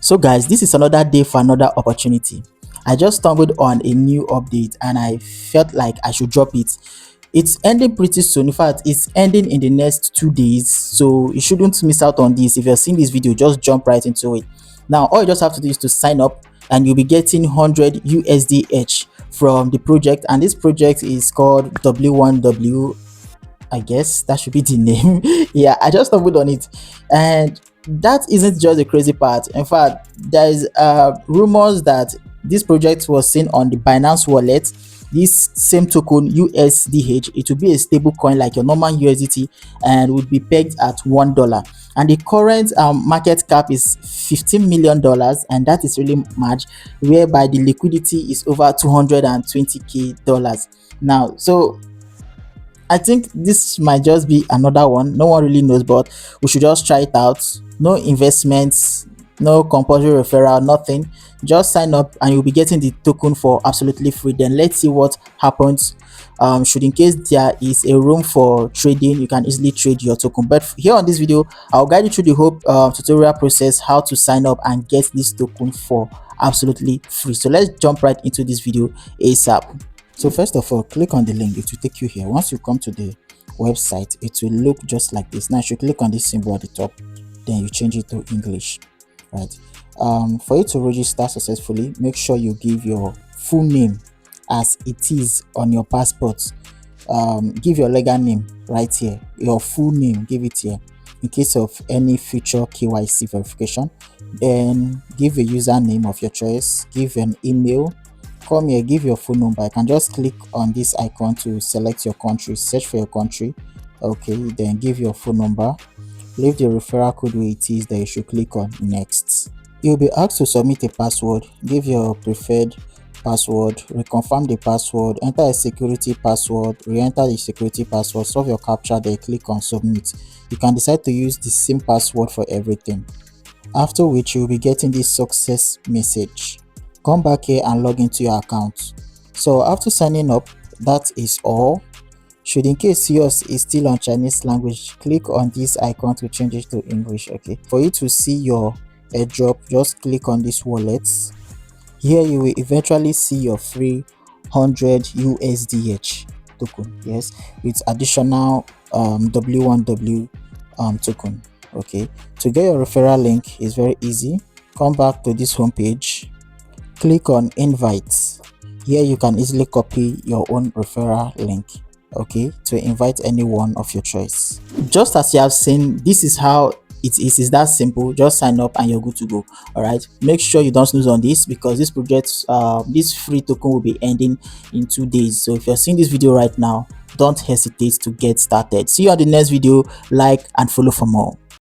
So guys, this is another day for another opportunity. I just stumbled on a new update and I felt like I should drop it. It's ending pretty soon. In fact, it's ending in the next 2 days, so you shouldn't miss out on this. If you're seeing this video, just jump right into it. Now all you just have to do is to sign up and you'll be getting 100 USDH from the project, and this project is called w1w. I guess that should be the name. Yeah, I just stumbled on it, and that isn't just the crazy part. In fact, there is rumors that this project was seen on the Binance wallet. This same token USDH, it will be a stable coin like your normal USDT and would be pegged at $1. And the current market cap is $15 million, and that is really much, whereby the liquidity is over $220k. Now, so I think this might just be another one. No one really knows, but we should just try it out. No investments, no compulsory referral, nothing. Just sign up and you'll be getting the token for absolutely free. Then let's see what happens. Should in case there is a room for trading, you can easily trade your token. But here on this video, I'll guide you through the whole tutorial process, how to sign up and get this token for absolutely free. So let's jump right into this video ASAP. So first of all, click on the link. It will take you here. Once you come to the website, it will look just like this. Now you should click on this symbol at the top, then you change it to English, right? For you to register successfully, make sure you give your full name as it is on your passport. Give your legal name right here, your full name, give it here in case of any future KYC verification. Then give a username of your choice, give an email. Come here, give your phone number. You can just click on this icon to select your country, search for your country. Okay, then give your phone number, leave the referral code where it is, then you should click on next. You'll be asked to submit a password. Give your preferred password, reconfirm the password, enter a security password, re-enter the security password, solve your captcha, then click on submit. You can decide to use the same password for everything, after which you'll be getting this success message. Come back here and log into your account. So after signing up, that is all. Should in case yours is still on Chinese language, click on this icon to change it to English. Okay, for you to see your airdrop, just click on this wallet. Here you will eventually see your free 100 USDH token, yes, with additional w1w token. Okay, to get your referral link is very easy. Come back to this home page, click on invites. Here you can easily copy your own referral link, okay, to invite anyone of your choice. Just as you have seen, this is how it is that simple. Just sign up and you're good to go. All right, make sure you don't snooze on this, because this project, this free token will be ending in 2 days. So if you're seeing this video right now, don't hesitate to get started. See you on the next video. Like and follow for more.